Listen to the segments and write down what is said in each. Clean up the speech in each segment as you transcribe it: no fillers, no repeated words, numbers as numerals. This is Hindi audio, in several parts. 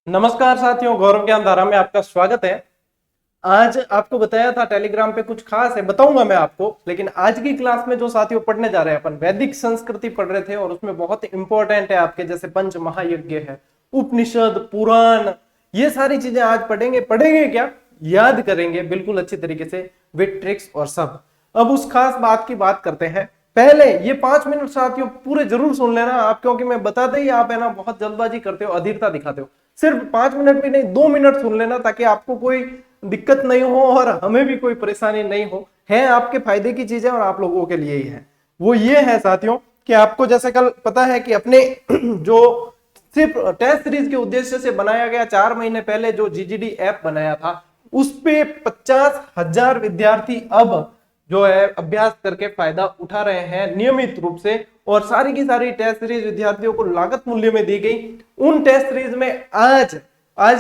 नमस्कार साथियों, गौरव ज्ञान धारा में आपका स्वागत है। आज आपको बताया था टेलीग्राम पे कुछ खास है, बताऊंगा मैं आपको। लेकिन आज की क्लास में जो साथियों पढ़ने जा रहे हैं, अपन वैदिक संस्कृति पढ़ रहे थे और उसमें बहुत इंपॉर्टेंट है आपके जैसे पंच महायज्ञ है, उपनिषद, पुराण, ये सारी चीजें आज पढ़ेंगे। पढ़ेंगे क्या, याद करेंगे बिल्कुल अच्छी तरीके से विद ट्रिक्स और सब। अब उस खास बात की बात करते हैं। पहले ये 5 मिनट साथियों पूरे जरूर सुन लेना आप, क्योंकि मैं बताते ही आप है ना बहुत जल्दबाजी करते हो, अधीरता दिखाते हो। सिर्फ 5 मिनट भी नहीं, 2 मिनट सुन लेना ताकि आपको कोई दिक्कत नहीं हो और हमें भी कोई परेशानी नहीं हो। है आपके फायदे की चीजें और आप लोगों के लिए ही है। वो ये है साथियों कि आपको जैसे कल पता है कि अपने जो सिर्फ टेस्ट सीरीज के उद्देश्य से बनाया गया 4 महीने पहले जो जीजीडी ऐप बनाया था, उस पे 50,000 विद्यार्थी अब जो है अभ्यास करके फायदा उठा रहे हैं नियमित रूप से। और सारी की सारी टेस्ट सीरीज विद्यार्थियों को लागत मूल्य में दी गई। उन टेस्ट सीरीज में आज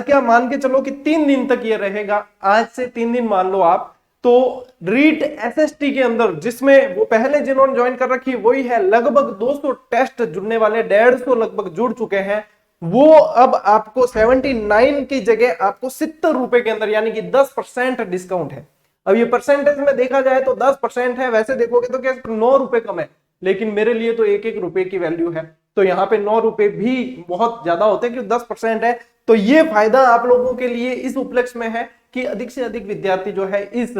क्या मान के चलो कि 3 दिन तक ये रहेगा। आज से 3 दिन मान लो आप। तो रीट एसएसटी के अंदर जिसमें वो पहले जिन्होंने ज्वाइन कर रखी वही है, लगभग 200 टेस्ट जुड़ने वाले, 150 लगभग जुड़ चुके हैं। वो अब आपको 79 की जगह आपको 70 रुपए के अंदर, यानी कि 10% डिस्काउंट है। अब ये परसेंटेज में देखा जाए तो 10% है, वैसे देखोगे तो क्या 9 रुपए कम है, लेकिन मेरे लिए तो 1-1 रुपए की वैल्यू है। तो यहाँ पे 9 रुपए भी बहुत ज्यादा होते हैं, क्योंकि 10% है। तो ये फायदा आप लोगों के लिए इस उपलक्ष्य में है कि अधिक से अधिक विद्यार्थी जो है इस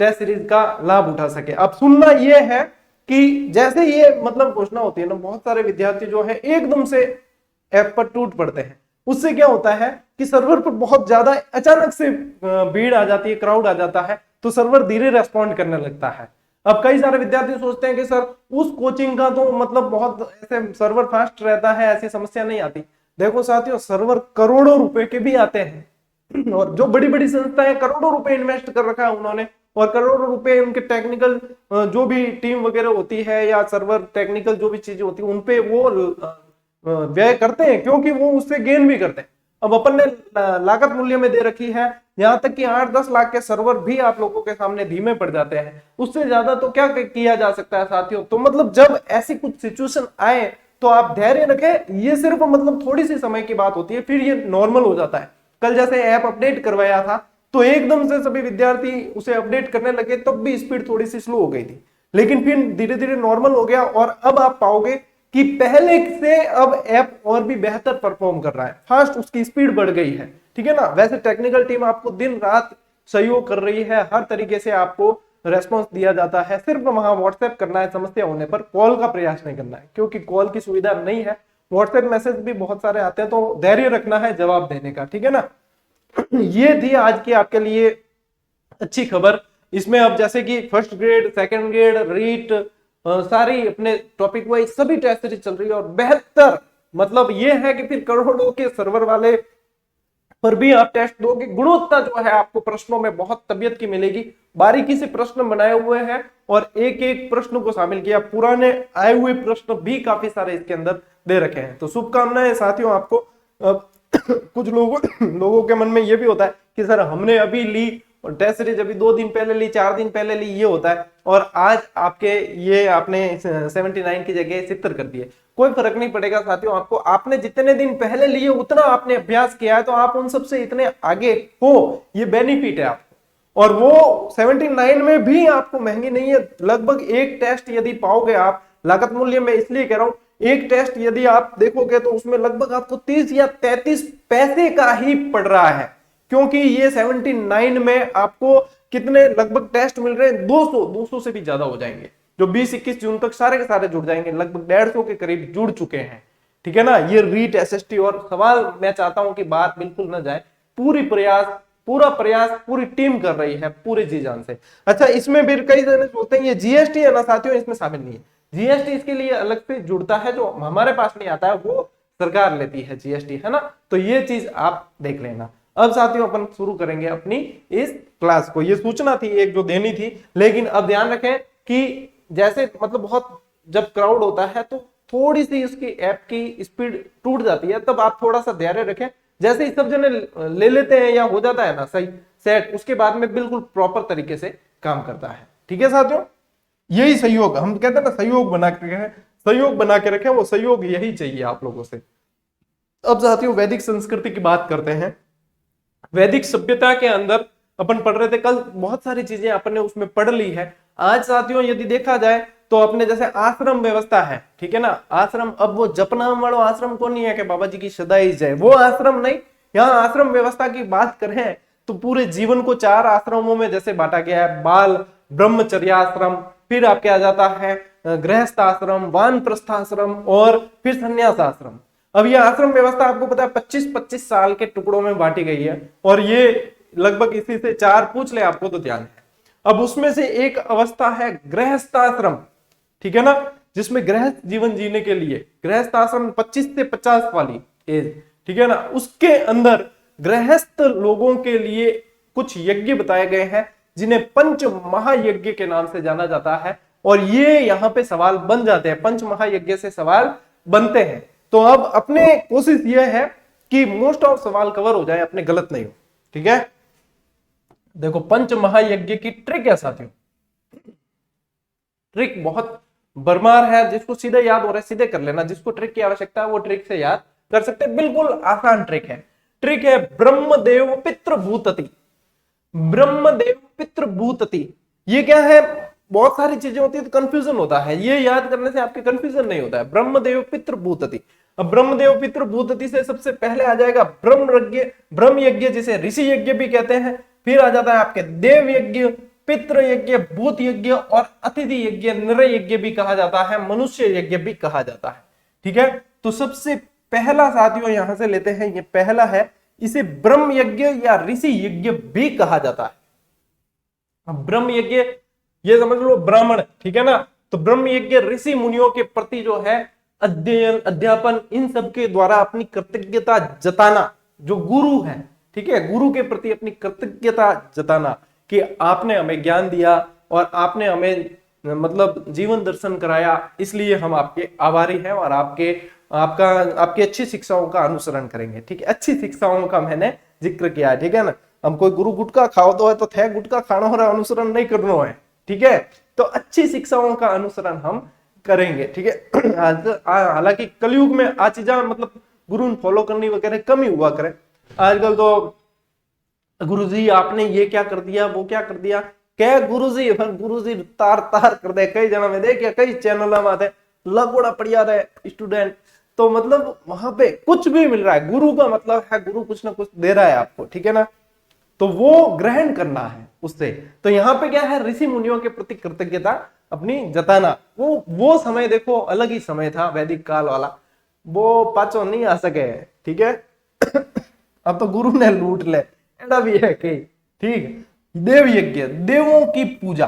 टेस्ट सीरीज का लाभ उठा सके। अब सुनना ये है कि जैसे ये मतलब घोषणा होती है ना, बहुत सारे विद्यार्थी जो है एकदम से ऐप पर टूट पड़ते हैं। उससे क्या होता है कि सर्वर पर बहुत ज्यादा अचानक से भीड़ आ जाती है, क्राउड आ जाता है, तो सर्वर धीरे रेस्पॉन्ड करने लगता है। अब कई सारे विद्यार्थी सोचते हैं कि सर उस कोचिंग का तो मतलब बहुत ऐसे सर्वर फास्ट रहता है, ऐसी समस्या नहीं आती। देखो साथियों, सर्वर करोड़ों रुपए के भी आते हैं और जो बड़ी बड़ी संस्थाएं करोड़ों रुपए इन्वेस्ट कर रखा है उन्होंने, और करोड़ों रुपए उनके टेक्निकल जो भी टीम वगैरह होती है या सर्वर टेक्निकल जो भी चीजें होती है उनपे वो व्यय करते हैं, क्योंकि वो उससे गेन भी करते हैं। अब अपन ने लागत मूल्य में दे रखी है, यहां तक कि 8-10 लाख के सर्वर भी आप लोगों के सामने धीमे पड़ जाते हैं। उससे ज्यादा तो क्या किया जा सकता है साथियों। तो मतलब जब ऐसी कुछ सिचुएशन आए तो आप धैर्य रखें। ये सिर्फ मतलब थोड़ी सी समय की बात होती है, फिर ये नॉर्मल हो जाता है। कल जैसे ऐप अपडेट करवाया था तो एकदम से सभी विद्यार्थी उसे अपडेट करने लगे, तब भी स्पीड थोड़ी सी स्लो हो गई थी, लेकिन फिर धीरे धीरे नॉर्मल हो गया। और अब आप पाओगे कि पहले से अब ऐप और भी बेहतर परफॉर्म कर रहा है, फास्ट उसकी स्पीड बढ़ गई है। ठीक है ना। वैसे टेक्निकल टीम आपको दिन रात सहयोग कर रही है, हर तरीके से आपको रेस्पॉन्स दिया जाता है। सिर्फ वहां व्हाट्सएप करना है, समस्या होने पर कॉल का प्रयास नहीं करना है, क्योंकि कॉल की सुविधा नहीं है। व्हाट्सएप मैसेज भी बहुत सारे आते हैं, तो धैर्य रखना है जवाब देने का। ठीक है ना। ये थी आज की आपके लिए अच्छी खबर। इसमें अब जैसे कि first grade, second grade, REET, सारी अपने टॉपिक वाइज सभी टेस्ट सीरीज चल रही है। और बेहतर मतलब ये है कि फिर करोड़ों के सर्वर वाले पर भी आप टेस्ट दोगे। गुणवत्ता जो है आपको प्रश्नों में बहुत तबियत की मिलेगी। बारीकी से प्रश्न बनाए हुए हैं और एक एक प्रश्न को शामिल किया। पुराने आए हुए प्रश्न भी काफी सारे इसके अंदर दे रखे हैं। तो शुभकामनाएं साथियों आपको। कुछ लोगों के मन में ये भी होता है कि सर हमने अभी ली और टेस्ट सीरीज अभी 2 दिन पहले ली, 4 दिन पहले ली, ये होता है, और आज आपके ये आपने 79 की जगह 70 कर दिए। कोई फर्क नहीं पड़ेगा साथियों आपको। आपने जितने दिन पहले लिए उतना आपने अभ्यास किया है, तो आप उन सबसे इतने आगे हो, ये बेनिफिट है आपको। और वो 79 में भी आपको महंगी नहीं है। लगभग एक टेस्ट यदि पाओगे आप, लागत मूल्य में इसलिए कह रहा हूं, एक टेस्ट यदि आप देखोगे तो उसमें लगभग आपको 30 या 33 पैसे का ही पड़ रहा है, क्योंकि ये 79 में आपको कितने लगभग टेस्ट मिल रहे हैं, 200 से भी ज्यादा हो जाएंगे। जो 20-21 जून तक सारे के सारे जुड़ जाएंगे, लगभग 150 के करीब जुड़ चुके हैं। ठीक है ना। ये रीट एसएसटी और सवाल मैं चाहता हूं कि बात बिल्कुल ना जाए, पूरा प्रयास पूरी टीम कर रही है पूरे जी जान से। अच्छा, इसमें फिर कई जने सोचते हैं ये जीएसटी है ना साथियों, इसमें शामिल नहीं है। जीएसटी इसके लिए अलग से जुड़ता है, जो हमारे पास नहीं आता है वो सरकार लेती है जीएसटी, है ना। तो ये चीज आप देख लेना। अब साथियों अपन शुरू करेंगे अपनी इस क्लास को। ये सूचना थी एक जो देनी थी, लेकिन अब ध्यान रखें कि जैसे मतलब बहुत जब क्राउड होता है तो थोड़ी सी उसकी ऐप की स्पीड टूट जाती है, तब आप थोड़ा सा धैर्य रखें। जैसे ही सब जने ले लेते हैं या हो जाता है ना सही सेट, उसके बाद में बिल्कुल प्रॉपर तरीके से काम करता है। ठीक है साथियों, यही सहयोग हम कहते हैं ना, सहयोग बना के रखें, सहयोग बना के रखें, वो सहयोग यही चाहिए आप लोगों से। अब साथियों वैदिक संस्कृति की बात करते हैं। वैदिक सभ्यता के अंदर अपन पढ़ रहे थे कल, बहुत सारी चीजें अपन ने उसमें पढ़ ली है। आज साथियों यदि देखा जाए तो अपने जैसे आश्रम व्यवस्था है, ठीक है ना, आश्रम, अब वो जपनाम वाला आश्रम को नहीं है कि बाबा जी की सदाई जाए, वो आश्रम नहीं। यहाँ आश्रम व्यवस्था की बात करें तो पूरे जीवन को 4 आश्रमों में जैसे बांटा गया है, बाल ब्रह्मचर्याश्रम, फिर आपके आ जाता है गृहस्थ आश्रम, वानप्रस्थाश्रम और फिर संन्यास आश्रम। अब ये आश्रम व्यवस्था आपको पता है 25-25 साल के टुकड़ों में बांटी गई है, और ये लगभग इसी से 4 पूछ ले आपको तो ध्यान है। अब उसमें से एक अवस्था है गृहस्थाश्रम, ठीक है ना, जिसमें गृहस्थ जीवन जीने के लिए गृहस्थाश्रम 25 से 50 वाली एज, ठीक है ना, उसके अंदर गृहस्थ लोगों के लिए कुछ यज्ञ बताए गए हैं जिन्हें पंच महायज्ञ के नाम से जाना जाता है। और ये यहाँ पे सवाल बन जाते हैं, पंच महायज्ञ से सवाल बनते हैं। तो अब अपने कोशिश यह है कि मोस्ट ऑफ सवाल कवर हो जाए, अपने गलत नहीं हो, ठीक है। देखो पंच महायज्ञ की ट्रिक है साथियों, ट्रिक बहुत बरमार है, जिसको सीधे याद हो रहा है सीधे कर लेना, जिसको ट्रिक की आवश्यकता है वो ट्रिक से याद कर सकते हैं, बिल्कुल आसान ट्रिक है। ट्रिक है ब्रह्मदेव पितृभूतति। ब्रह्मदेव पितृभूतति ये क्या है, बहुत सारी चीजें होती है तो कंफ्यूजन होता है, ये याद करने से आपके कंफ्यूजन नहीं होता है। ब्रह्मदेव पितृभूतति, अब ब्रह्मदेव पितृभूतति से सबसे पहले आ जाएगा ब्रह्म यज्ञ, जिसे ऋषि यज्ञ भी कहते हैं। फिर आ जाता है आपके देव यज्ञ, पितृ यज्ञ, भूत यज्ञ और अतिथि यज्ञ, नर यज्ञ भी कहा जाता है, मनुष्य यज्ञ भी कहा जाता है, ठीक है। तो सबसे पहला साथियों यहां से लेते हैं, ये पहला है, इसे ब्रह्म यज्ञ या ऋषि यज्ञ भी कहा जाता है। अब ब्रह्म यज्ञ ये समझ लो ब्राह्मण, ठीक है ना, तो ब्रह्म यज्ञ ऋषि मुनियों के प्रति जो है अध्ययन अध्यापन इन सब के द्वारा अपनी कृतज्ञता जताना, जो गुरु है, ठीक है, गुरु के प्रति अपनी कृतज्ञता जताना कि आपने हमें ज्ञान दिया और आपने हमें मतलब जीवन दर्शन कराया, इसलिए हम आपके आभारी हैं और आपकी अच्छी शिक्षाओं का अनुसरण करेंगे, ठीक है। अच्छी शिक्षाओं का मैंने जिक्र किया है, ठीक है ना। हम कोई गुरु गुटका खाओ तो है तो थे गुटका खाना हो रहा, अनुसरण नहीं करना है, ठीक है। तो अच्छी शिक्षाओं का अनुसरण हम करेंगे, ठीक है। हालांकि कलयुग में आ चीजा मतलब गुरु फॉलो करनी वगैरह कम ही हुआ करे। आजकल तो गुरुजी आपने ये क्या कर दिया, वो क्या कर दिया, क्या गुरुजी तार तार कर दे, कई जना में देखिए, कई चैनल में आते लगोड़ा पड़िया रहे स्टूडेंट, तो मतलब वहां पे कुछ भी मिल रहा है, गुरु का मतलब है गुरु कुछ ना कुछ दे रहा है आपको, ठीक है ना, तो वो ग्रहण करना है उससे। तो यहाँ पे क्या है, ऋषि मुनियों के प्रति कृतज्ञता अपनी जताना। वो समय देखो अलग ही समय था, वैदिक काल वाला, वो पाचो नहीं आ सके, ठीक है। अब तो गुरु ने लूट ले, ऐसा भी है कई, ठीक। देव यज्ञ, देवों की पूजा,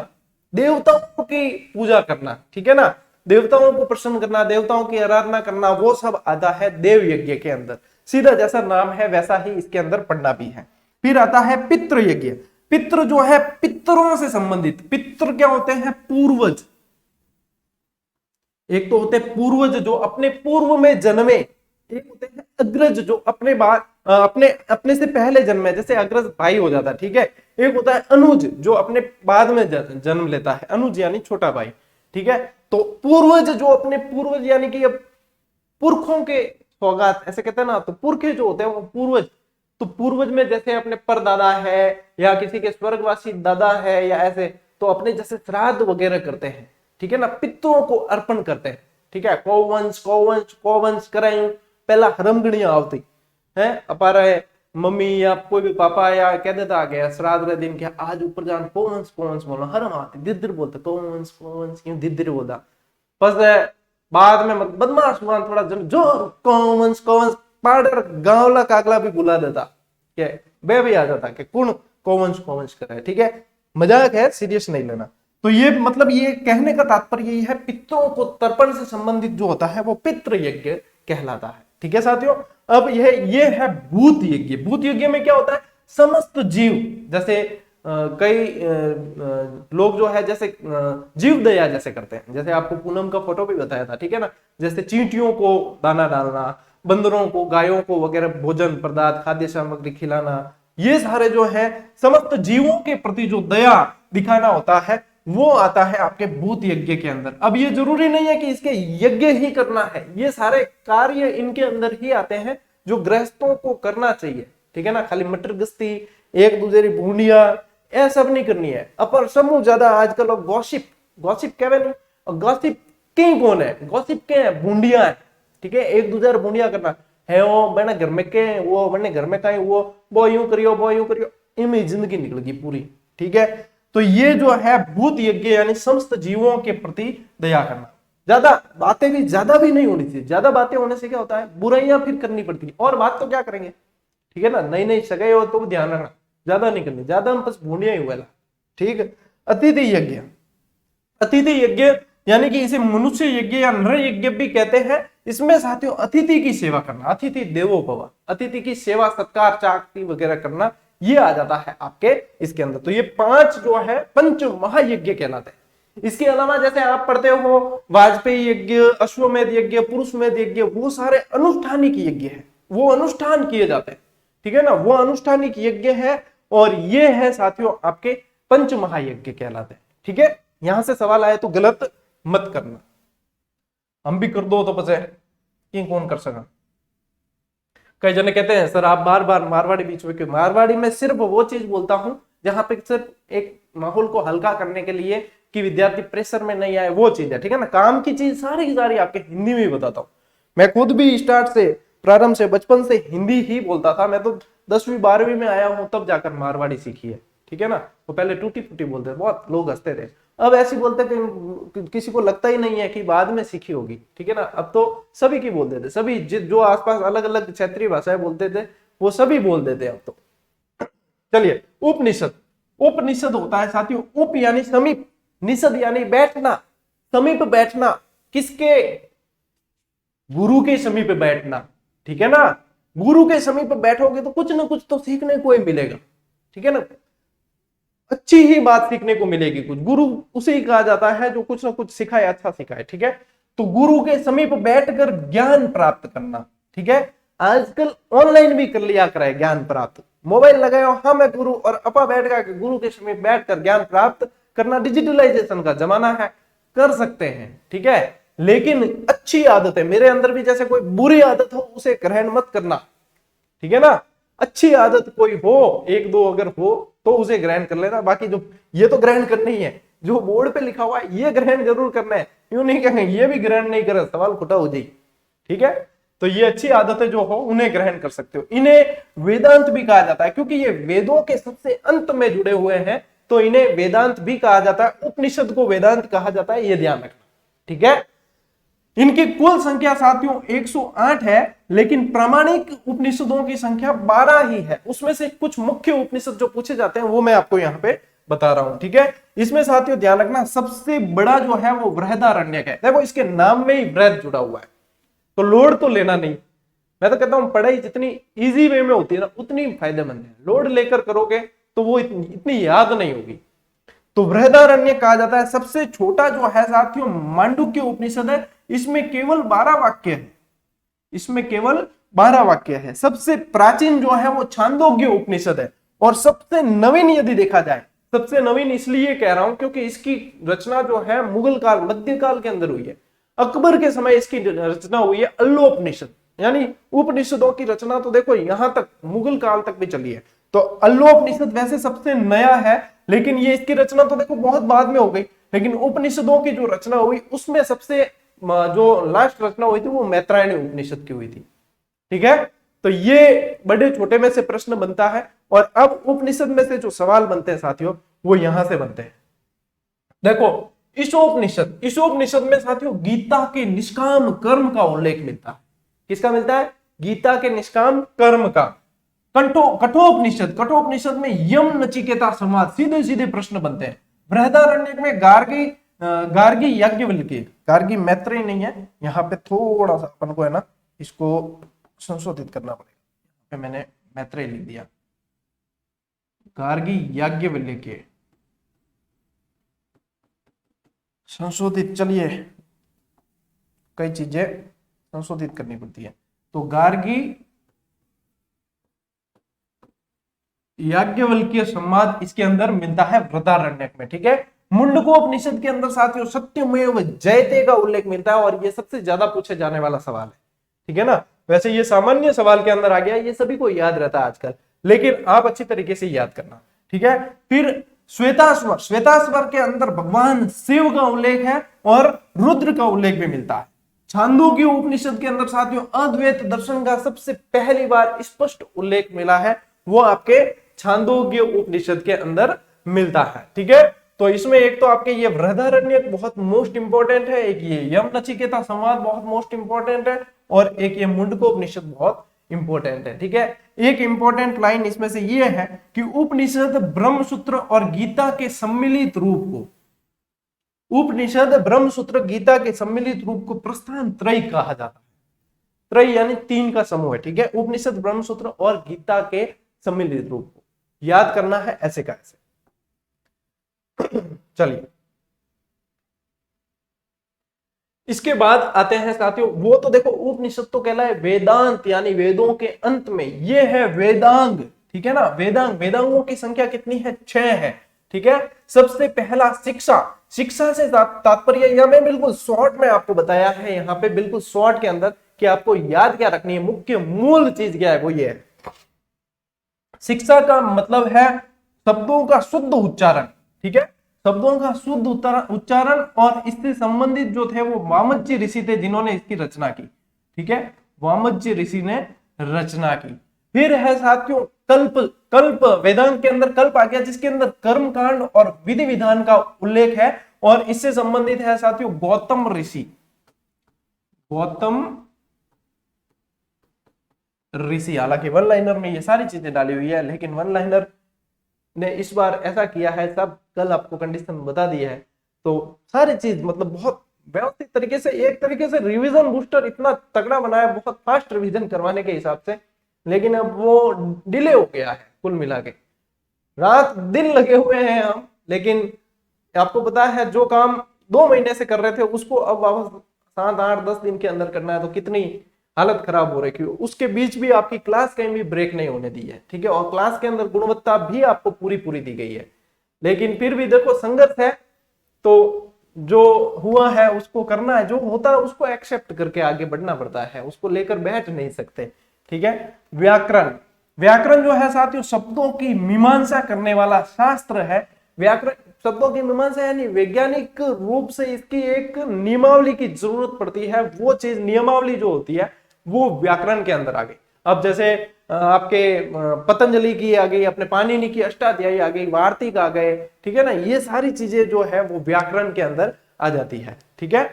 देवताओं की पूजा करना, ठीक है ना, देवताओं को प्रसन्न करना, देवताओं की आराधना करना, वो सब आता है देव यज्ञ के अंदर। सीधा जैसा नाम है वैसा ही इसके अंदर पढ़ना भी है। फिर आता है पितृ यज्ञ। पितृ जो है पितरों से संबंधित, पितृ क्या होते हैं, पूर्वज। एक तो होते हैं पूर्वज जो अपने पूर्व में जन्मे, एक होते हैं अग्रज जो अपने से पहले जन्मे, जैसे अग्रज भाई हो जाता है, ठीक है। एक होता है अनुज जो अपने बाद में जन्म लेता है, अनुज यानी छोटा भाई, ठीक है। तो पूर्वज जो अपने पूर्वज यानी कि पुरखों के सौगात ऐसे कहते हैं ना, तो पुरखे जो होते हैं वो पूर्वज। तो पूर्वज में जैसे अपने परदादा है या किसी के स्वर्गवासी दादा है या ऐसे, तो अपने जैसे श्राद्ध वगैरह करते हैं, ठीक है ना, पितरों को अर्पण करते हैं, ठीक है। कौवंश कराई पहला हरमगणिया आवती है, अपारा मम्मी या कोई भी पापा या कह देता आ गया श्राद्ध के दिन के आज ऊपर जान कौवंश बोलना, हरम आती दिद्र बोलते, कौवंश यूं दिद्र बोलता। बस बाद में बदमाश हुआ थोड़ा जोर कौवंश पाउडर गांवला कागला भी बुला देता के बे भी आ जाता कि कौन कौवंश करे, ठीक है। मजाक है, सीरियस नहीं लेना। तो ये मतलब ये कहने का तात्पर्य यही है, पितरों को तर्पण से संबंधित जो होता है वो पितृ यज्ञ कहलाता है, ठीक है साथियों। अब ये है भूत यज्ञ। भूत यज्ञ में क्या होता है, समस्त जीव, जैसे कई लोग जो है जैसे जीव दया जैसे करते हैं, जैसे आपको पूनम का फोटो भी बताया था, ठीक है ना, जैसे चींटियों को दाना डालना, बंदरों को, गायों को वगैरह भोजन पदार्थ खाद्य सामग्री खिलाना, ये सारे जो है समस्त जीवों के प्रति जो दया दिखाना होता है वो आता है आपके भूत यज्ञ के अंदर। अब ये जरूरी नहीं है कि इसके यज्ञ ही करना है, ये सारे कार्य इनके अंदर ही आते हैं जो गृहस्थों को करना चाहिए, ठीक है ना। खाली मटर गश्ती, एक दूसरी भूंडिया, ये सब नहीं करनी है। अपर समूह ज्यादा आजकल गॉसिप, गॉसिप कहवे नहीं, और गॉसिप किंग कौन है, गॉसिप के है भूंडिया है, ठीक है। एक दूसरे भूंडिया करना है, वो मैंने घर में के, वो मैंने घर में कहीं, वो यूं करियो, वो यूं करियो, इनमें जिंदगी निकल गई पूरी, ठीक है। तो ये जो है भूत यज्ञ यानी समस्त जीवों के प्रति दया करना। ज्यादा बातें भी ज्यादा भी नहीं होनी चाहिए, ज्यादा बातें होने से क्या होता है, बुराइयां फिर करनी पड़ती है, और बात तो क्या करेंगे, ठीक है ना। नई नई सगाई हो तो ध्यान रखना, ज्यादा नहीं करनी, ज्यादा हम बस भूंडिया ही हुआ, ठीक है। अतिथि यज्ञ, अतिथि यज्ञ यानी कि इसे मनुष्य यज्ञ या नर यज्ञ भी कहते हैं। इसमें साथियों अतिथि की सेवा करना, अतिथि देवो भव, अतिथि की सेवा सत्कार चाकती वगैरह करना, ये आ जाता है आपके इसके अंदर। तो ये 5 जो है पंच महायज्ञ कहलाते हैं। इसके अलावा जैसे आप पढ़ते हो वाजपेयी यज्ञ, अश्वमेध यज्ञ, पुरुषमेध यज्ञ, वो सारे अनुष्ठानिक यज्ञ है, वो अनुष्ठान किए जाते हैं, ठीक है ना, वो अनुष्ठानिक यज्ञ है। और ये है साथियों आपके पंच महायज्ञ कहलाते हैं, ठीक है। यहां से सवाल आए तो गलत मत करना, हम भी कर दो तो बचे कि कौन कर सका। कई जने कहते हैं सर आप बार बार मारवाड़ी बीच में क्यों, मारवाड़ी में सिर्फ वो चीज बोलता हूं जहां पे सिर्फ एक माहौल को हल्का करने के लिए कि विद्यार्थी प्रेशर में नहीं आए, वो चीज है, ठीक है ना। काम की चीज सारी की सारी आपके हिंदी में ही बताता हूं। मैं खुद भी स्टार्ट से, प्रारंभ से, बचपन से हिंदी ही बोलता था। मैं तो 10वीं 12वीं में आया हूं तब जाकर मारवाड़ी सीखी है, ठीक है ना। वो पहले टूटी फूटी बोलते थे, बहुत लोग हंसते थे। अब ऐसी बोलते कि किसी को लगता ही नहीं है कि बाद में सीखी होगी, ठीक है ना। अब तो सभी की बोल देते, सभी जो आसपास अलग अलग क्षेत्रीय भाषाएं बोलते थे वो सभी बोल देते अब तो। चलिए उपनिषद, उपनिषद होता है साथियों, उप यानी समीप, निषद यानी बैठना, समीप बैठना, किसके, गुरु के समीप बैठना, ठीक है ना। गुरु के समीप बैठोगे तो कुछ ना कुछ तो सीखने को ही मिलेगा, ठीक है ना। अच्छी ही बात सीखने को मिलेगी कुछ, गुरु उसे ही कहा जाता है जो कुछ ना कुछ सिखाए, अच्छा सिखाए, ठीक है। तो गुरु के समीप बैठकर ज्ञान प्राप्त करना, ठीक है। आजकल ऑनलाइन भी कर लिया कराए ज्ञान प्राप्त, मोबाइल लगाओ, हाँ मैं गुरु, और अपा बैठ कर गुरु के समीप बैठकर ज्ञान प्राप्त करना, डिजिटलाइजेशन का जमाना है, कर सकते हैं, ठीक है। लेकिन अच्छी आदत है, मेरे अंदर भी जैसे कोई बुरी आदत हो उसे ग्रहण मत करना, ठीक है ना। अच्छी आदत कोई हो, एक दो अगर हो तो उसे ग्रहण कर लेना, बाकी जो ये तो ग्रहण करना ही है, जो बोर्ड पे लिखा हुआ है ये ग्रहण जरूर करना है, यूं नहीं कहेंगे ये भी ग्रहण नहीं करे सवाल खोटा हो जाए, ठीक है। तो ये अच्छी आदतें जो हो उन्हें ग्रहण कर सकते हो। इन्हें वेदांत भी कहा जाता है क्योंकि ये वेदों के सबसे अंत में जुड़े हुए हैं, तो इन्हें वेदांत भी कहा जाता है, उपनिषद को वेदांत कहा जाता है, ये ध्यान रखना, ठीक है। इनकी कुल संख्या साथियों 108 है, लेकिन प्रामाणिक उपनिषदों की संख्या 12 ही है। उसमें से कुछ मुख्य उपनिषद जो पूछे जाते हैं वो मैं आपको यहाँ पे बता रहा हूं, ठीक है। इसमें साथियों ध्यान रखना सबसे बड़ा जो है वो बृहदारण्यक है। देखो इसके नाम में ही बृहद जुड़ा हुआ है, तो लोड तो लेना नहीं। मैं तो कहता हूं पढ़ाई जितनी इजी वे में होती है ना उतनी फायदेमंद है, लोड लेकर करोगे तो वो इतनी याद नहीं होगी। तो बृहदारण्य कहा जाता है। सबसे छोटा जो है साथियों मांडुक्य उपनिषद है, इसमें केवल 12 वाक्य है, इसमें केवल 12 वाक्य है। सबसे प्राचीन जो है वो छांदोग्य उपनिषद है, और सबसे नवीन यदि देखा जाए, सबसे नवीन इसलिए कह रहा हूं क्योंकि इसकी रचना जो है मुगल काल, मध्यकाल के अंदर हुई है। अकबर के समय इसकी रचना हुई है अल्लोपनिषद, यानी उपनिषदों की रचना तो देखो यहां तक मुगल काल तक भी चली है। तो अल्लोपनिषद वैसे सबसे नया है, लेकिन ये इसकी रचना तो देखो बहुत बाद में हो गई, लेकिन उपनिषदों की जो रचना हुई उसमें सबसे जो लास्ट रचना हुई थी वो मैत्रायणी उपनिषद की हुई थी, ठीक है। तो ये बड़े छोटे में से प्रश्न बनता है, और अब उपनिषद में से जो सवाल बनते हैं साथियों वो यहां से बनते हैं। देखो ईशोपनिषद, ईशोपनिषद में साथियों गीता के निष्काम कर्म का उल्लेख मिलता है। किसका मिलता है? गीता के निष्काम कर्म का। कठोपनिषद, कठोपनिषद में यम नचिकेता संवाद, सीधे सीधे प्रश्न बनते हैं। बृहदारण्यक में गार्गी याज्ञवल्क्य, गार्गी मैत्रेयी नहीं है, यहाँ पे थोड़ा सा अपन को है ना इसको संशोधित करना पड़ेगा, मैंने मैत्रेयी लिख दिया, गार्गी याज्ञवल्क्य संशोधित। चलिए कई चीजें संशोधित करनी पड़ती है, तो गार्गी याज्ञवल्क्य संवाद इसके अंदर मिलता है बृहदारण्यक में, ठीक है। मुंडकोपनिषद के अंदर साथियों सत्यमेव जयते का उल्लेख मिलता है, और यह सबसे ज्यादा पूछे जाने वाला सवाल है, ठीक है ना। वैसे ये सामान्य सवाल के अंदर आ गया, ये सभी को याद रहता है आजकल, लेकिन आप अच्छी तरीके से याद करना, ठीक है। फिर श्वेताश्वर, श्वेताश्वर के अंदर भगवान शिव का उल्लेख है और रुद्र का उल्लेख भी मिलता है। छांदोग्य उपनिषद के अंदर साथियों अद्वैत दर्शन का सबसे पहली बार स्पष्ट उल्लेख मिला है, वो आपके छांदोग्य उपनिषद के अंदर मिलता है, ठीक है। तो इसमें एक तो आपके ये बृहदारण्यक बहुत मोस्ट इंपॉर्टेंट है, एक ये यम नचिकेता संवाद बहुत मोस्ट इंपॉर्टेंट है, और एक ये मुंडकोपनिषद बहुत इंपॉर्टेंट है, ठीक है। एक इंपॉर्टेंट लाइन इसमें से ये है कि उपनिषद ब्रह्मसूत्र और गीता के सम्मिलित रूप को, उपनिषद ब्रह्मसूत्र गीता के सम्मिलित रूप को प्रस्थान त्रय कहा जाता है। त्रय यानी 3 का समूह है, ठीक है। उपनिषद ब्रह्मसूत्र और गीता के सम्मिलित रूप को याद करना है ऐसे का ऐसे। चलिए इसके बाद आते हैं साथियों, वो तो देखो उपनिषद तो कहलाए वेदांत यानी वेदों के अंत में, ये है वेदांग, ठीक है ना। वेदांग, वेदांगों की संख्या कितनी है? 6 है, ठीक है। सबसे पहला शिक्षा, शिक्षा से तात्पर्य यह मैं बिल्कुल शॉर्ट में आपको बताया है यहाँ पे, बिल्कुल शॉर्ट के अंदर कि आपको याद क्या रखनी है, मुख्य मूल चीज क्या है, वो ये है। शिक्षा का मतलब है शब्दों का शुद्ध उच्चारण, ठीक है, शब्दों का शुद्ध उच्चारण, और इससे संबंधित जो थे वो वामज्जी ऋषि थे जिन्होंने इसकी रचना की, ठीक है, वामज्जी ऋषि ने रचना की। फिर है साथियों कल्प, कल्प वेदांत के अंदर कल्प आ गया जिसके अंदर कर्म कांड और विधि विधान का उल्लेख है, और इससे संबंधित है साथियों गौतम ऋषि, गौतम ऋषि। हालांकि वन लाइनर में ये सारी चीजें डाली हुई है, लेकिन वन लाइनर ने इस बार ऐसा किया है, सब कल आपको कंडीशन बता दी है, तो सारी चीज मतलब बहुत व्यवस्थित तरीके से, एक तरीके से रिवीजन बूस्टर इतना तगड़ा बनाया, बहुत फास्ट रिवीजन करवाने के हिसाब से, लेकिन अब वो डिले हो गया है। कुल मिला के रात दिन लगे हुए हैं हम, लेकिन आपको पता है जो काम 2 महीने से कर रहे थे उसको अब वापस 7, 8, 10 दिन के अंदर करना है, तो कितनी हालत खराब हो रही है। उसके बीच भी आपकी क्लास कहीं भी ब्रेक नहीं होने दी है, ठीक है, और क्लास के अंदर गुणवत्ता भी आपको पूरी पूरी दी गई है, लेकिन फिर भी देखो संघर्ष है, तो जो हुआ है उसको करना है, जो होता है उसको एक्सेप्ट करके आगे बढ़ना पड़ता है, उसको लेकर बैठ नहीं सकते, ठीक है। व्याकरण, व्याकरण जो है साथियों शब्दों की मीमांसा करने वाला शास्त्र है। व्याकरण शब्दों की मीमांसा यानी वैज्ञानिक रूप से इसकी एक नियमावली की जरूरत पड़ती है, वो चीज नियमावली जो होती है वो व्याकरण के अंदर आ गई। अब जैसे आपके पतंजलि की आ गई, अपने पाणिनि की अष्टाध्यायी आ गई, वार्तिक आ गए, ठीक है ना, ये सारी चीजें जो है वो व्याकरण के अंदर आ जाती है, ठीक है।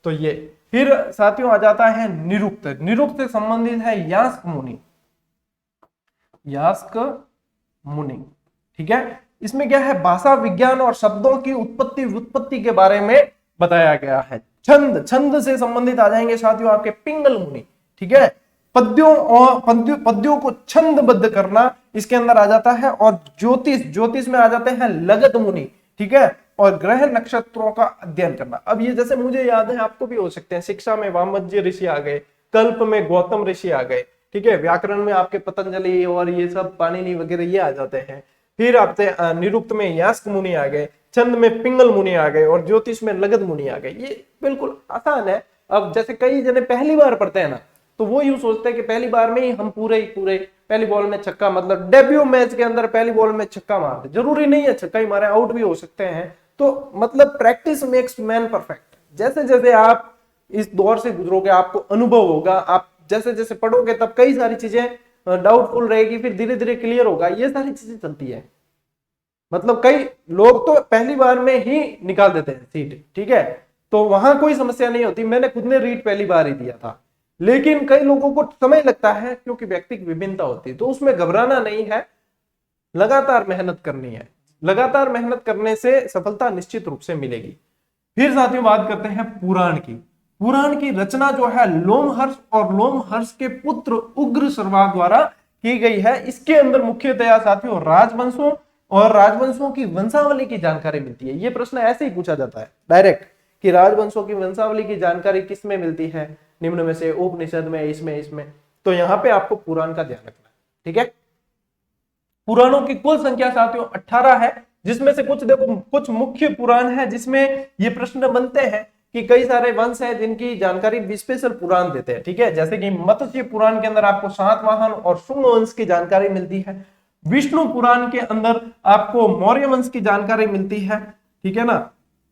तो ये फिर साथियों आ जाता है निरुक्त, निरुक्त से संबंधित है यास्क मुनि, यास्क मुनि, ठीक है। इसमें क्या है, भाषा विज्ञान और शब्दों की उत्पत्ति व्युत्पत्ति के बारे में बताया गया है। छंद, छंद से संबंधित आ जाएंगे साथियों आपके पिंगल मुनि, ठीक है। पद्यों और पद्यों को छंदबद्ध करना इसके अंदर आ जाता है, और ज्योतिष, ज्योतिष में आ जाते हैं लगत मुनि, ठीक है, और ग्रह नक्षत्रों का अध्ययन करना। अब ये जैसे मुझे याद है आपको भी हो सकते हैं, शिक्षा में वामज्जी ऋषि आ गए, कल्प में गौतम ऋषि आ गए, ठीक है, व्याकरण में आपके पतंजलि और ये सब पाणिनि वगैरह ये आ जाते हैं। फिर आपसे निरुक्त में यास्क मुनि आ गए, छंद में पिंगल मुनि आ गए, और ज्योतिष में लगत मुनि आ गए। ये बिल्कुल आसान है। अब जैसे कई जने पहली बार पढ़ते हैं ना, तो वो यूं सोचते हैं कि पहली बार में ही हम पूरे पहली बॉल में छक्का, मतलब डेब्यू मैच के अंदर पहली बॉल में छक्का मारते, जरूरी नहीं है छक्का ही मारे, आउट भी हो सकते हैं। तो मतलब प्रैक्टिस मेक्स मैन परफेक्ट। जैसे जैसे आप इस दौर से गुजरोगे आपको अनुभव होगा, आप जैसे जैसे पढ़ोगे तब कई सारी चीजें डाउटफुल रहेगी, फिर धीरे धीरे क्लियर होगा, ये सारी चीजें चलती है। मतलब कई लोग तो पहली बार में ही निकाल देते हैं सीट, ठीक है, तो वहां कोई समस्या नहीं होती। मैंने खुद ने रीट पहली बार ही दिया था, लेकिन कई लोगों को समय लगता है क्योंकि व्यक्ति की विभिन्नता होती है, तो उसमें घबराना नहीं है, लगातार मेहनत करनी है, लगातार मेहनत करने से सफलता निश्चित रूप से मिलेगी। फिर साथियों बात करते हैं पुराण की। पुराण की रचना जो है लोमहर्ष और लोमहर्ष के पुत्र उग्र सर्वा द्वारा की गई है। इसके अंदर मुख्यतया साथियों राजवंशों और राजवंशों की वंशावली की जानकारी मिलती है। ये प्रश्न ऐसे ही पूछा जाता है डायरेक्ट कि राजवंशों की वंशावली की जानकारी किस में मिलती है, निम्न में से, उपनिषद में, इसमें। तो यहाँ पे आपको पुराण का ध्यान रखना है, ठीक है। पुराणों की कुल संख्या साथियों 18 है, जिसमें से कुछ देखो कुछ मुख्य पुराण है जिसमें ये प्रश्न बनते हैं कि कई सारे वंश है जिनकी जानकारी स्पेशल पुराण देते हैं, ठीक है। जैसे कि मत्स्य पुराण के अंदर आपको सातवाहन और शुंग वंश की जानकारी मिलती है। विष्णु पुराण के अंदर आपको मौर्य वंश की जानकारी मिलती है, ठीक है ना।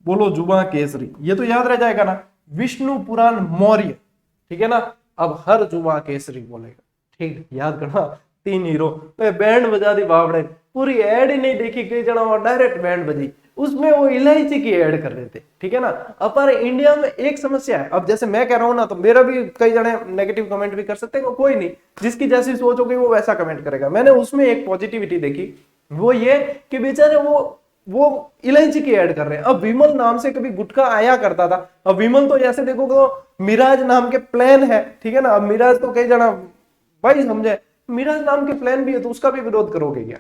बोलो जुबा केसरी, ये तो याद रह जाएगा ना, विष्णु पुराण मौर्य, ठीक है ना। अब हर जुबा केसरी बोलेगा, ठीक, याद करना। 3 हीरो बैंड बजा दी बावड़े, पूरी एड ही नहीं देखी, कई जना और डायरेक्ट बैंड बजी, उसमें वो इलायची की ऐड कर रहे थे, ठीक है ना। अब इंडिया में एक समस्या है, अब जैसे मैं कह रहा हूं ना, तो मेरा भी कई जने नेगेटिव कमेंट भी कर सकते हैं, कोई नहीं, जिसकी जैसी सोच होगी वो वैसा कमेंट करेगा। मैंने उसमें एक पॉजिटिविटी देखी, वो ये कि बेचारे वो इलायची की ऐड कर रहे हैं। अब विमल नाम से कभी गुटखा आया करता था, अब विमल तो जैसे देखोगे तो मिराज नाम के प्लान है, ठीक है ना। अब मिराज तो कई जना भाई समझे, मिराज नाम के प्लान भी है तो उसका भी विरोध करोगे क्या,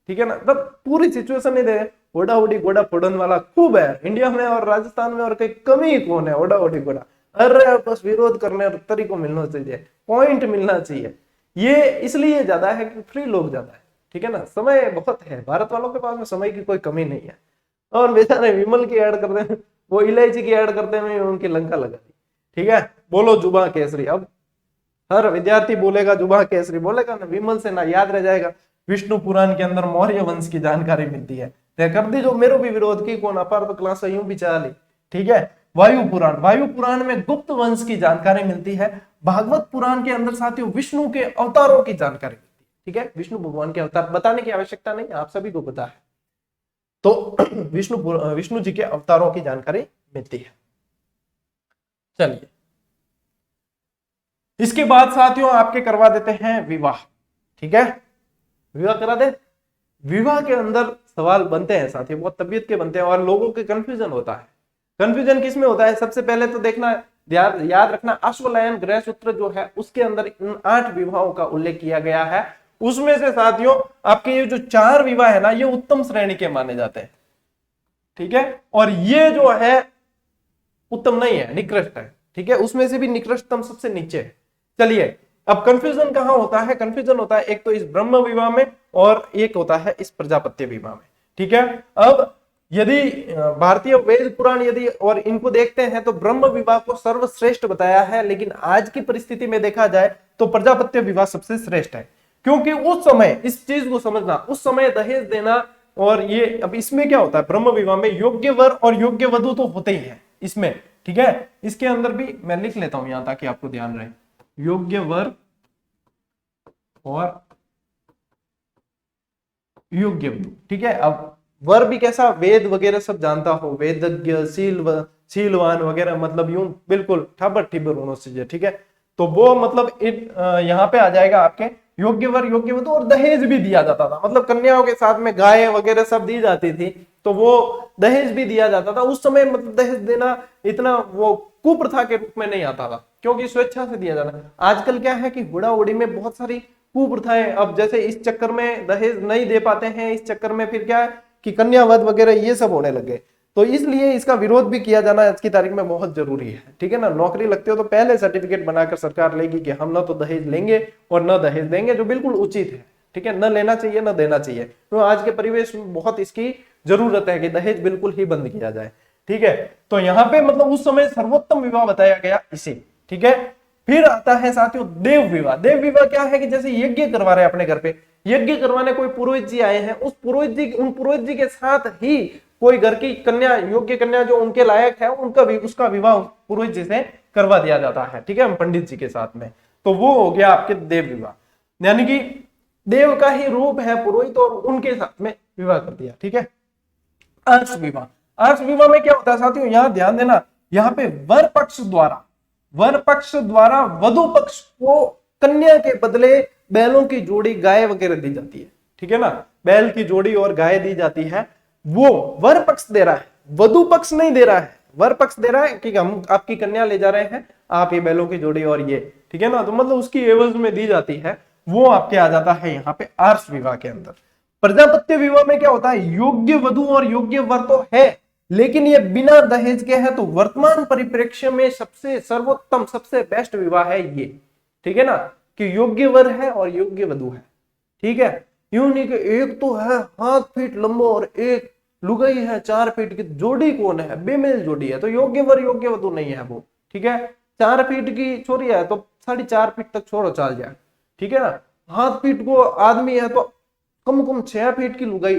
ठीक है ना। तब पूरी सिचुएशन नहीं दे रहे। ओडा ओडी गोडा फोड़न वाला खूब है इंडिया में और राजस्थान में, और कहीं कमी कौन है ओडा ओडी गोडा। अरे बस विरोध करने और तरीको मिलना चाहिए, पॉइंट मिलना चाहिए। ये इसलिए ज्यादा है कि फ्री लोग ज्यादा है, ठीक है ना। समय बहुत है, भारत वालों के पास में समय की कोई कमी नहीं है। और बेचारे विमल की ऐड करते हैं, वो इलायची की ऐड करते हैं, उनकी लंका लगा दी, ठीक है। बोलो जुबा केसरी, अब हर विद्यार्थी बोलेगा जुबा केसरी बोलेगा ना, विमल से ना याद रह जाएगा। विष्णु पुराण के अंदर मौर्य वंश की जानकारी मिलती है, तय कर दी जो मेरो भी विरोध की कौन अपार तो क्लास यूं भी चला ली, ठीक है। वायु पुराण में गुप्त वंश की जानकारी मिलती है। भागवत पुराण के अंदर साथियों विष्णु के अवतारों की जानकारी मिलती है, ठीक है। विष्णु भगवान के अवतार बताने की आवश्यकता नहीं, आप सभी को पता है। तो विष्णु जी के अवतारों की जानकारी मिलती है। चलिए, इसके बाद साथियों आपके करवा देते हैं विवाह, ठीक है। विवाह करा दे। विवाह के अंदर सवाल बनते हैं साथियों, बहुत तबीयत के बनते हैं और लोगों के कंफ्यूजन होता है। कंफ्यूजन किस में होता है, सबसे पहले तो देखना याद रखना, अश्वलायन गृह सूत्र जो है उसके अंदर इन 8 विवाहों का उल्लेख किया गया है। उसमें से साथियों आपके ये जो 4 विवाह है ना, ये उत्तम श्रेणी के माने जाते हैं, ठीक है। और ये जो है उत्तम नहीं है, निकृष्ट है, ठीक है। उसमें से भी निकृष्टतम सबसे नीचे है। चलिए, अब कंफ्यूजन कहां होता है, कंफ्यूजन होता है एक तो इस ब्रह्म विवाह में और एक होता है इस प्रजापत्य विवाह में, ठीक है। अब यदि भारतीय वेद पुराण यदि और इनको देखते हैं तो ब्रह्म विवाह को सर्वश्रेष्ठ बताया है, लेकिन आज की परिस्थिति में देखा जाए तो प्रजापत्य विवाह सबसे श्रेष्ठ है। क्योंकि उस समय इस चीज को समझना, उस समय दहेज देना, और ये अब इसमें क्या होता है, ब्रह्म विवाह में योग्य वर और योग्य वधु तो होते ही है इसमें, ठीक है। इसके अंदर भी मैं लिख लेता हूं यहां ताकि आपको ध्यान रहे, योग्य वर और योग्य वधु, ठीक है। अब वर भी कैसा, वेद वगैरह सब जानता हो, वेदज्ञ, शीलवान वगैरह, मतलब यूं बिल्कुल ठबर ठिबर होना चाहिए, ठीक है। तो वो मतलब यहाँ पे आ जाएगा आपके योग्य वर योग्य वधु, और दहेज भी दिया जाता था, मतलब कन्याओं के साथ में गाय वगैरह सब दी जाती थी, तो वो दहेज भी दिया जाता था उस समय। मतलब दहेज देना इतना वो कुप्रथा के रूप में नहीं आता था, क्योंकि स्वेच्छा से दिया जाना। आजकल क्या है कि हुड़ा हुड़ी में बहुत सारी कुप्रथाएं, अब जैसे इस चक्कर में दहेज नहीं दे पाते हैं, इस चक्कर में फिर क्या है कि कन्यावध वगैरह ये सब होने लगे। तो इसलिए इसका विरोध भी किया जाना आज की तारीख में बहुत जरूरी है, ठीक है ना। नौकरी लगती हो तो पहले सर्टिफिकेट बनाकर सरकार लेगी कि हम ना तो दहेज लेंगे और न दहेज देंगे, जो बिल्कुल उचित है, ठीक है। न लेना चाहिए न देना चाहिए, तो आज के परिवेश में बहुत इसकी जरूरत है कि दहेज बिल्कुल ही बंद किया जाए, ठीक है। तो यहाँ पे मतलब उस समय सर्वोत्तम विवाह बताया गया इसे, ठीक है। फिर आता है साथियों देव विवाह। देव विवाह क्या है कि जैसे यज्ञ करवा रहे हैं अपने घर पे, यज्ञ करवाने कोई पुरोहित जी आए हैं, उस पुरोहित जी के साथ ही कोई घर की कन्या, योग्य कन्या जो उनके लायक है, उसका विवाह पुरोहित जी से करवा दिया जाता है, ठीक है, पंडित जी के साथ में। तो वो हो गया आपके देव विवाह, यानी कि देव का ही रूप है पुरोहित और उनके साथ में विवाह कर दिया, ठीक है। अर्श विवाह, अर्श विवाह में क्या होता है साथियों, यहां ध्यान देना, यहाँ पे वर पक्ष द्वारा वधु पक्ष को कन्या के बदले बैलों की जोड़ी, गाय वगैरह दी जाती है, ठीक है ना। बैल की जोड़ी और गाय दी जाती है, वो वर पक्ष दे रहा है, वधु पक्ष नहीं दे रहा है। वर पक्ष दे रहा है कि हम आपकी कन्या ले जा रहे हैं, आप ये बैलों की जोड़ी और ये, ठीक है ना। तो मतलब उसकी एवज में दी जाती है, वो आपके आ जाता है यहाँ पे आर्ष विवाह के अंदर। प्रजापत्य विवाह में क्या होता है, योग्य वधु और योग्य वर तो है, लेकिन ये बिना दहेज के है। तो वर्तमान परिप्रेक्ष्य में सबसे सर्वोत्तम सबसे बेस्ट विवाह है ये, ठीक है ना, कि योग्य वर है और योग्य वधु है, ठीक है। यूं नहीं कि एक तो है 7 फीट लंबा और एक लुगाई है 4 फीट की, जोड़ी कौन है, बेमेल जोड़ी है, तो योग्य वर योग्य वधु नहीं है वो, ठीक है। 4 फीट की छोरी है तो 4.5 फीट तक छोड़ो चाल जाए, ठीक है ना। 7 फीट को आदमी है तो कम कम 6 फीट की लुगाई,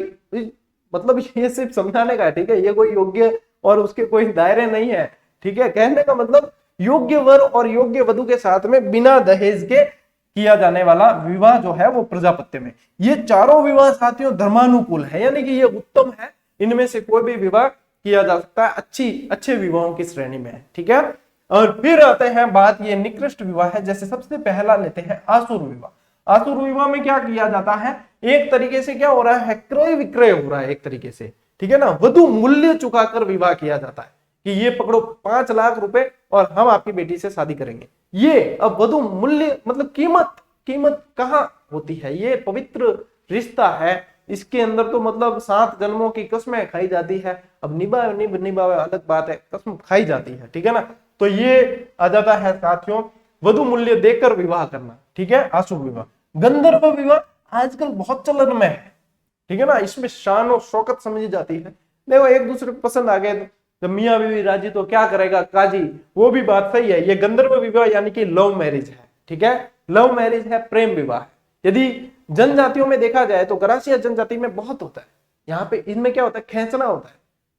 मतलब ये सिर्फ समझाने का है, ठीक है, ये कोई योग्य और उसके कोई दायरे नहीं है, ठीक है। कहने का मतलब योग्य वर और योग्य वधु के साथ में बिना दहेज के किया जाने वाला विवाह जो है वो प्रजापत्य में, ये चारों विवाह साथियों धर्मानुकूल है, यानी कि ये उत्तम है, इनमें से कोई भी विवाह किया जा सकता है, अच्छे विवाहों की श्रेणी में है, ठीक है। और फिर आते हैं बात ये निकृष्ट विवाह है, जैसे सबसे पहला लेते हैं आसुर विवाह। आसुर विवाह में क्या किया जाता है, एक तरीके से क्या हो रहा है, क्रय विक्रय हो रहा है एक तरीके से, ठीक है ना। वधु मूल्य चुकाकर विवाह किया जाता है कि ये पकड़ो 5 लाख रुपए और हम आपकी बेटी से शादी करेंगे। ये अब वधु मूल्य मतलब कीमत कहाँ होती है, ये पवित्र रिश्ता है, इसके अंदर तो मतलब 7 जन्मों की कसमें खाई जाती है। अब निभावे अलग बात है, कसम खाई जाती है, ठीक है ना। तो ये आ जाता है साथियों वधु मूल्य देकर विवाह करना, ठीक है, आसुर विवाह। गंधर्व विवाह आजकल बहुत चलन में है, ठीक है ना, इसमें शान और शौकत समझी जाती है। देखो एक दूसरे को पसंद आ गए तो मियाँ बीवी राजी तो क्या करेगा काजी, वो भी बात सही है। ये गंधर्व विवाह यानी कि लव मैरिज है, ठीक है, लव मैरिज है, प्रेम विवाह। यदि जनजातियों में देखा जाए तो गरासिया जनजाति में बहुत होता है, यहाँ पे इनमें क्या होता है, खेचना होता है,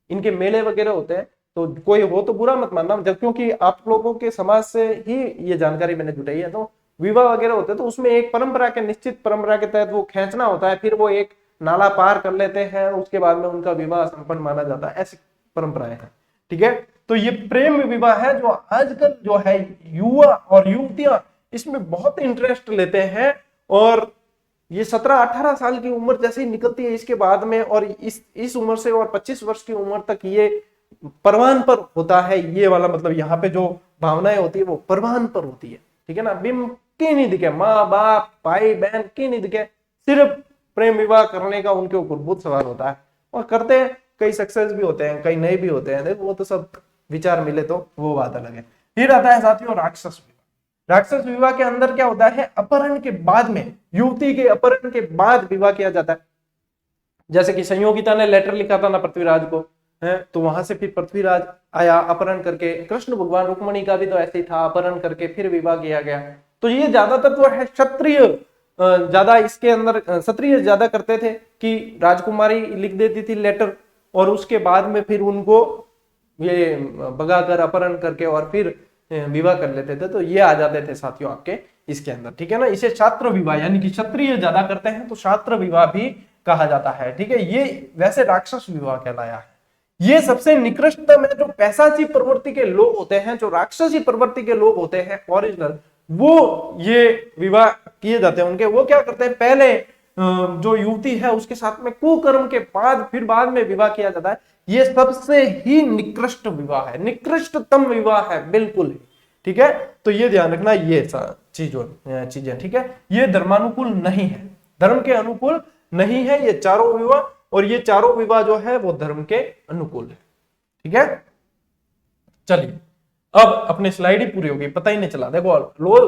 इनके मेले वगैरह होते हैं। तो कोई हो तो बुरा मत मानना, जब क्योंकि आप लोगों के समाज से ही ये जानकारी मैंने जुटाई है। तो विवाह वगैरह होते हैं तो उसमें एक परंपरा के निश्चित परंपरा के तहत वो खेचना होता है, फिर वो एक नाला पार कर लेते हैं, उसके बाद में उनका विवाह संपन्न माना जाता है, ऐसी परंपराएं हैं, ठीक है। तो ये प्रेम विवाह है जो आजकल जो है युवा और युवतियां इसमें बहुत इंटरेस्ट लेते हैं, और ये 17-18 साल की उम्र जैसे ही निकलती है इसके बाद में, और इस उम्र से और 25 वर्ष की उम्र तक ये परवान पर होता है, ये वाला मतलब यहाँ पे जो भावनाएं होती है वो परवान पर होती है, ठीक है ना। बिम की नहीं दिखे, माँ बाप भाई बहन की नहीं दिखे, सिर्फ प्रेम विवाह करने का उनके ऊपर बहुत सवाल होता है, और करते हैं, कई सक्सेस भी होते हैं, कई नहीं भी होते हैं, देखो वो तो सब विचार मिले तो वो बात अलग है। फिर आता है साथियों राक्षस विवाह। राक्षस विवाह के अंदर क्या होता है, अपहरण के बाद में, युवती के अपहरण के बाद विवाह किया जाता है। जैसे कि संयोगिता ने लेटर लिखा था ना पृथ्वीराज को, है तो वहां से फिर पृथ्वीराज आया अपहरण करके, कृष्ण भगवान रुक्मणी का भी तो ऐसे ही था, अपहरण करके फिर विवाह किया गया। तो ये ज्यादातर तो है क्षत्रिय, ज्यादा इसके अंदर क्षत्रिय ज्यादा करते थे कि राजकुमारी लिख देती थी लेटर, और उसके बाद में फिर उनको ये भगाकर अपहरण करके और फिर विवाह कर लेते थे। तो ये आ जाते थे साथियों आपके इसके अंदर, ठीक है ना। इसे छात्र विवाह यानी कि क्षत्रिय ज्यादा करते हैं तो छात्र विवाह भी कहा जाता है, ठीक है। ये वैसे राक्षस विवाह कहलाया है। ये सबसे निकृष्टतम है, जो पैशाची प्रवृत्ति के लोग होते हैं, जो राक्षसी प्रवृत्ति के लोग होते हैं ओरिजिनल, वो ये विवाह किए जाते हैं उनके। वो क्या करते हैं, पहले जो युवती है उसके साथ में कुकर्म के बाद फिर बाद में विवाह किया जाता है। ये सबसे ही निकृष्ट विवाह है, निकृष्टतम विवाह है बिल्कुल ही, ठीक है। तो ये ध्यान रखना, ये चीजें, ठीक है, ये धर्मानुकूल नहीं है, धर्म के अनुकूल नहीं है ये चारों विवाह, और ये चारों विवाह जो है वो धर्म के अनुकूल है, ठीक है। चलिए अब अपनी स्लाइड ही पूरी होगी, पता ही नहीं चला। देखो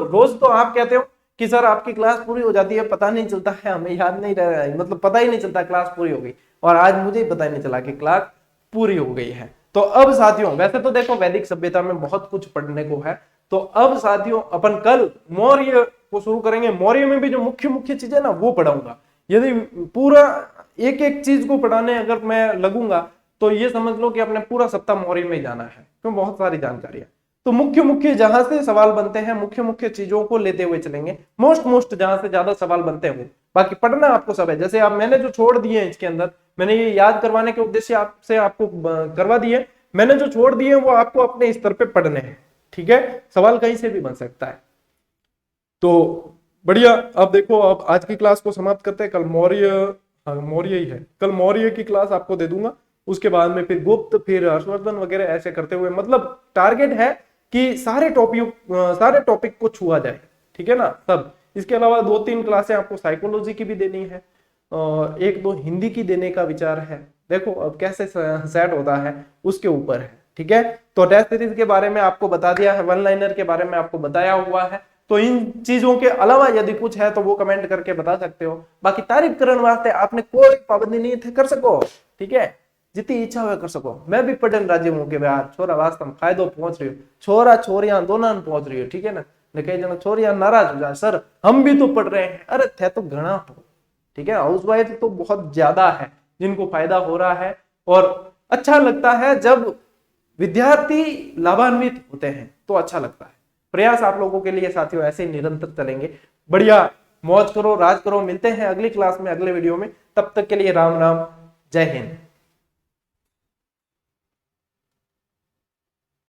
रोज तो आप कहते हो कि सर आपकी क्लास पूरी हो जाती है, पता नहीं चलता है, हमें याद नहीं रह रहा है, मतलब पता ही नहीं चलता क्लास पूरी हो गई, और आज मुझे ही पता ही नहीं चला कि क्लास पूरी हो गई है। तो अब साथियों वैसे तो देखो वैदिक सभ्यता में बहुत कुछ पढ़ने को है, तो अब साथियों अपन कल मौर्य को शुरू करेंगे। मौर्य में भी जो मुख्य मुख्य चीजें ना वो पढ़ाऊंगा। यदि पूरा एक एक चीज को पढ़ाने अगर मैं लगूंगा तो ये समझ लो कि अपने पूरा सप्ताह मौर्य में जाना है, क्यों बहुत सारी जानकारी है। तो मुख्य मुख्य जहां से सवाल बनते हैं, मुख्य मुख्य चीजों को लेते हुए चलेंगे, मोस्ट जहां से ज्यादा सवाल बनते हैं। बाकी पढ़ना आपको सब है, जैसे आप मैंने जो छोड़ दिए हैं इसके अंदर, मैंने ये याद करवाने के उद्देश्य आपसे आपको करवा दिए, मैंने जो छोड़ दिए वो आपको अपने स्तर पे पढ़ने हैं, ठीक है। सवाल कहीं से भी बन सकता है। तो बढ़िया, अब देखो अब आज की क्लास को समाप्त करते हैं। कल मौर्य ही है, कल मौर्य की क्लास आपको दे दूंगा, उसके बाद में फिर गुप्त, फिर हर्षवर्धन वगैरह ऐसे करते हुए, मतलब टारगेट है कि सारे टॉपिक को छुआ जाए, ठीक है ना सब। इसके अलावा 2-3 क्लासें आपको साइकोलॉजी की भी देनी है, और 1-2 हिंदी की देने का विचार है। देखो अब कैसे सेट होता है उसके ऊपर है, ठीक है। तो टेस्ट सीरीज के बारे में आपको बता दिया है, वन लाइनर के बारे में आपको बताया हुआ है। तो इन चीजों के अलावा यदि कुछ है तो वो कमेंट करके बता सकते हो। बाकी तारीफ करने वास्ते आपने कोई पाबंदी नहीं थे, कर सको, ठीक है। जितनी इच्छा हुआ कर सको। मैं भी पढ़ने राजी हूँ कि यार छोरा वास्तव में फायदो पहुंच रही हो, छोरा छोरियां दोनों पहुंच रही हो, ठीक है ना। कई जन छोरियां नाराज हो जाए, सर हम भी तो पढ़ रहे हैं, अरे थे तो घना हो, ठीक है। हाउसवाइफ तो बहुत ज्यादा है जिनको फायदा हो रहा है, और अच्छा लगता है जब विद्यार्थी लाभान्वित होते हैं तो अच्छा लगता है। प्रयास आप लोगों के लिए साथियों ऐसे ही निरंतर चलेंगे। बढ़िया मौज करो, राज करो। मिलते हैं अगली क्लास में, अगले वीडियो में। तब तक के लिए राम राम, जय हिंद।